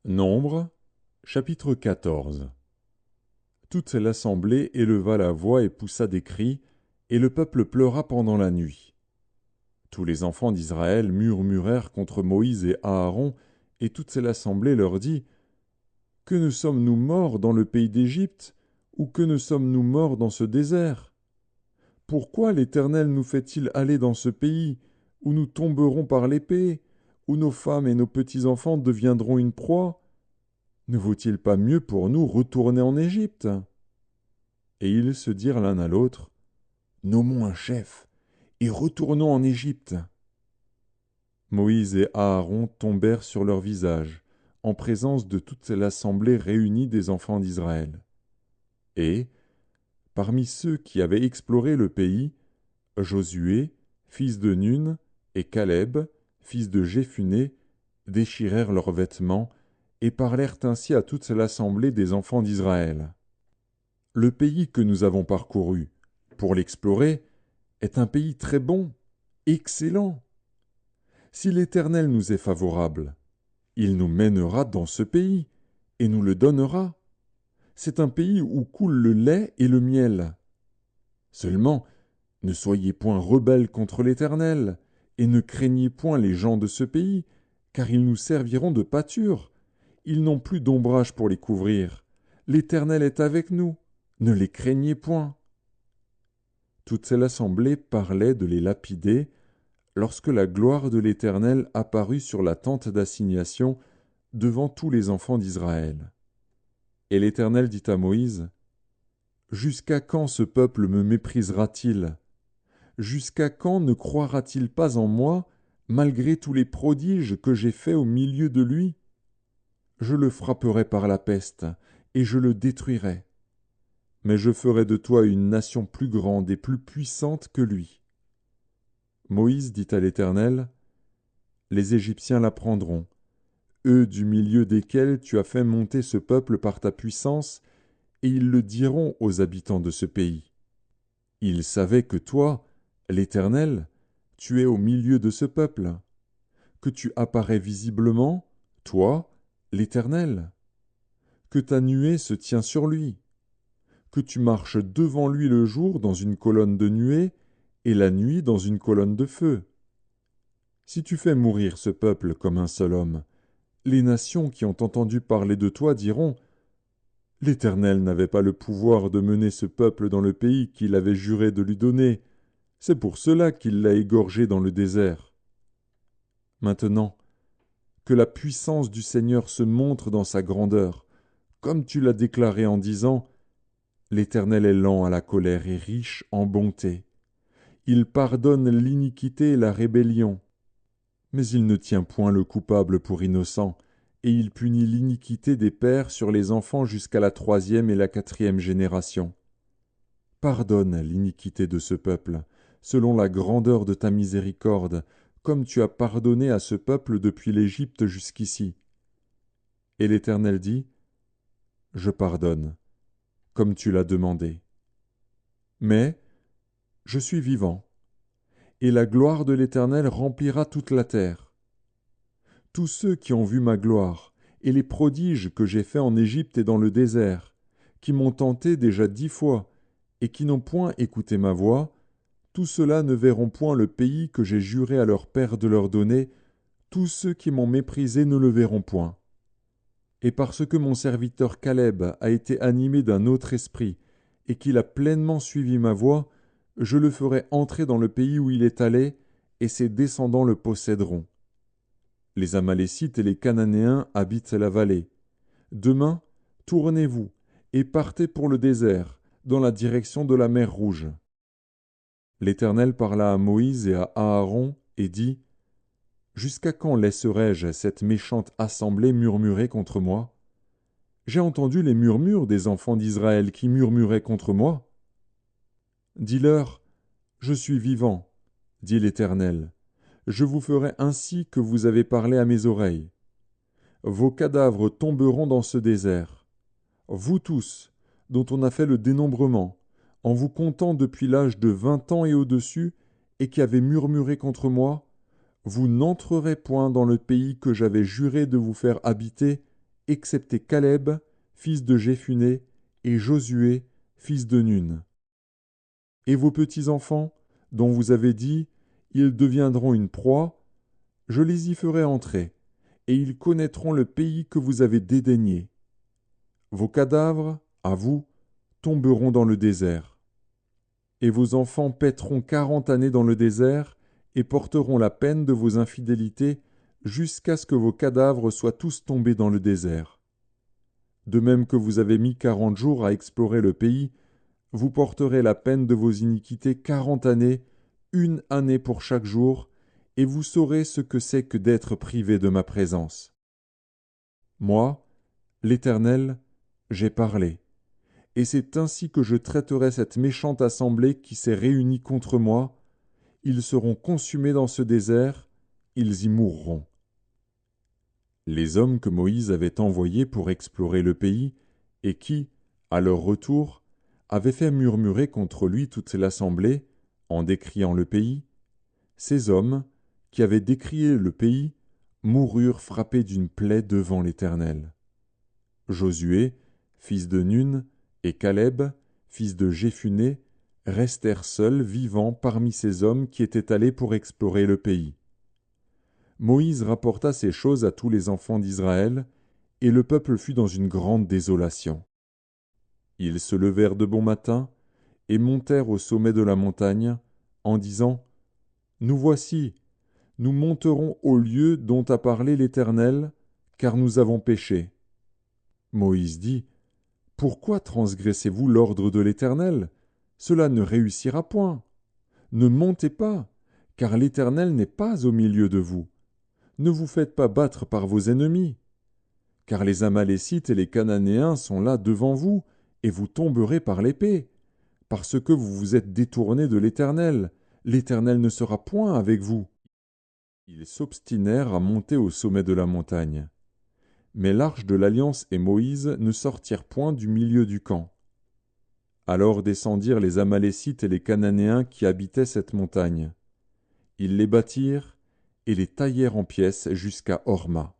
Nombre, chapitre 14. Toute l'assemblée éleva la voix et poussa des cris, et le peuple pleura pendant la nuit. Tous les enfants d'Israël murmurèrent contre Moïse et Aaron, et toute l'assemblée leur dit : Que ne sommes-nous morts dans le pays d'Égypte, ou que ne sommes-nous morts dans ce désert ? Pourquoi l'Éternel nous fait-il aller dans ce pays, où nous tomberons par l'épée, où nos femmes et nos petits-enfants deviendront une proie ? Ne vaut-il pas mieux pour nous retourner en Égypte ? Et ils se dirent l'un à l'autre : Nommons un chef, et retournons en Égypte. Moïse et Aaron tombèrent sur leur visage, en présence de toute l'assemblée réunie des enfants d'Israël. Et, parmi ceux qui avaient exploré le pays, Josué, fils de Nun, et Caleb, fils de Jéphuné, déchirèrent leurs vêtements, et parlèrent ainsi à toute l'assemblée des enfants d'Israël. Le pays que nous avons parcouru, pour l'explorer, est un pays très bon, excellent. Si l'Éternel nous est favorable, il nous mènera dans ce pays, et nous le donnera. C'est un pays où coule le lait et le miel. Seulement, ne soyez point rebelles contre l'Éternel, et ne craignez point les gens de ce pays, car ils nous serviront de pâture. Ils n'ont plus d'ombrage pour les couvrir. L'Éternel est avec nous. Ne les craignez point. Toute l'assemblée parlait de les lapider, lorsque la gloire de l'Éternel apparut sur la tente d'assignation devant tous les enfants d'Israël. Et l'Éternel dit à Moïse : Jusqu'à quand ce peuple me méprisera-t-il ? Jusqu'à quand ne croira-t-il pas en moi, malgré tous les prodiges que j'ai faits au milieu de lui ? Je le frapperai par la peste, et je le détruirai. Mais je ferai de toi une nation plus grande et plus puissante que lui. Moïse dit à l'Éternel : Les Égyptiens la prendront, eux du milieu desquels tu as fait monter ce peuple par ta puissance, et ils le diront aux habitants de ce pays. Ils savaient que toi, l'Éternel, tu es au milieu de ce peuple, que tu apparais visiblement, toi, l'Éternel, que ta nuée se tient sur lui, que tu marches devant lui le jour dans une colonne de nuée, et la nuit dans une colonne de feu. Si tu fais mourir ce peuple comme un seul homme, les nations qui ont entendu parler de toi diront : L'Éternel n'avait pas le pouvoir de mener ce peuple dans le pays qu'il avait juré de lui donner. C'est pour cela qu'il l'a égorgé dans le désert. Maintenant, que la puissance du Seigneur se montre dans sa grandeur, comme tu l'as déclaré en disant : L'Éternel est lent à la colère et riche en bonté. Il pardonne l'iniquité et la rébellion. Mais il ne tient point le coupable pour innocent, et il punit l'iniquité des pères sur les enfants jusqu'à la 3e et la 4e génération. Pardonne l'iniquité de ce peuple, selon la grandeur de ta miséricorde, comme tu as pardonné à ce peuple depuis l'Égypte jusqu'ici. Et l'Éternel dit : Je pardonne, comme tu l'as demandé. Mais je suis vivant, et la gloire de l'Éternel remplira toute la terre. Tous ceux qui ont vu ma gloire, et les prodiges que j'ai faits en Égypte et dans le désert, qui m'ont tenté déjà 10 fois, et qui n'ont point écouté ma voix, tous ceux-là ne verront point le pays que j'ai juré à leur père de leur donner, tous ceux qui m'ont méprisé ne le verront point. Et parce que mon serviteur Caleb a été animé d'un autre esprit, et qu'il a pleinement suivi ma voie, je le ferai entrer dans le pays où il est allé, et ses descendants le posséderont. Les Amalécites et les Cananéens habitent la vallée. Demain, tournez-vous, et partez pour le désert, dans la direction de la mer Rouge. L'Éternel parla à Moïse et à Aaron, et dit : Jusqu'à quand laisserai-je cette méchante assemblée murmurer contre moi ? J'ai entendu les murmures des enfants d'Israël qui murmuraient contre moi. Dis-leur : Je suis vivant, dit l'Éternel. Je vous ferai ainsi que vous avez parlé à mes oreilles. Vos cadavres tomberont dans ce désert. Vous tous, dont on a fait le dénombrement, en vous comptant depuis l'âge de 20 ans et au-dessus, et qui avez murmuré contre moi, vous n'entrerez point dans le pays que j'avais juré de vous faire habiter, excepté Caleb, fils de Jéphuné, et Josué, fils de Nun. Et vos petits-enfants, dont vous avez dit, ils deviendront une proie, je les y ferai entrer, et ils connaîtront le pays que vous avez dédaigné. Vos cadavres, à vous, tomberont dans le désert. Et vos enfants paîtront 40 années dans le désert, et porteront la peine de vos infidélités, jusqu'à ce que vos cadavres soient tous tombés dans le désert. De même que vous avez mis 40 jours à explorer le pays, vous porterez la peine de vos iniquités 40 années, 1 année pour chaque jour, et vous saurez ce que c'est que d'être privé de ma présence. Moi, l'Éternel, j'ai parlé, et c'est ainsi que je traiterai cette méchante assemblée qui s'est réunie contre moi. Ils seront consumés dans ce désert, ils y mourront. Les hommes que Moïse avait envoyés pour explorer le pays, et qui, à leur retour, avaient fait murmurer contre lui toute l'assemblée, en décriant le pays, ces hommes, qui avaient décrié le pays, moururent frappés d'une plaie devant l'Éternel. Josué, fils de Nun, et Caleb, fils de Jéphuné, restèrent seuls vivants parmi ces hommes qui étaient allés pour explorer le pays. Moïse rapporta ces choses à tous les enfants d'Israël, et le peuple fut dans une grande désolation. Ils se levèrent de bon matin, et montèrent au sommet de la montagne, en disant « Nous voici, nous monterons au lieu dont a parlé l'Éternel, car nous avons péché. » Moïse dit « Pourquoi transgressez-vous l'ordre de l'Éternel? Cela ne réussira point. Ne montez pas, car l'Éternel n'est pas au milieu de vous. Ne vous faites pas battre par vos ennemis. Car les Amalécites et les Cananéens sont là devant vous, et vous tomberez par l'épée. Parce que vous vous êtes détournés de l'Éternel, l'Éternel ne sera point avec vous. » Ils s'obstinèrent à monter au sommet de la montagne. Mais l'arche de l'Alliance et Moïse ne sortirent point du milieu du camp. Alors descendirent les Amalécites et les Cananéens qui habitaient cette montagne. Ils les battirent et les taillèrent en pièces jusqu'à Horma.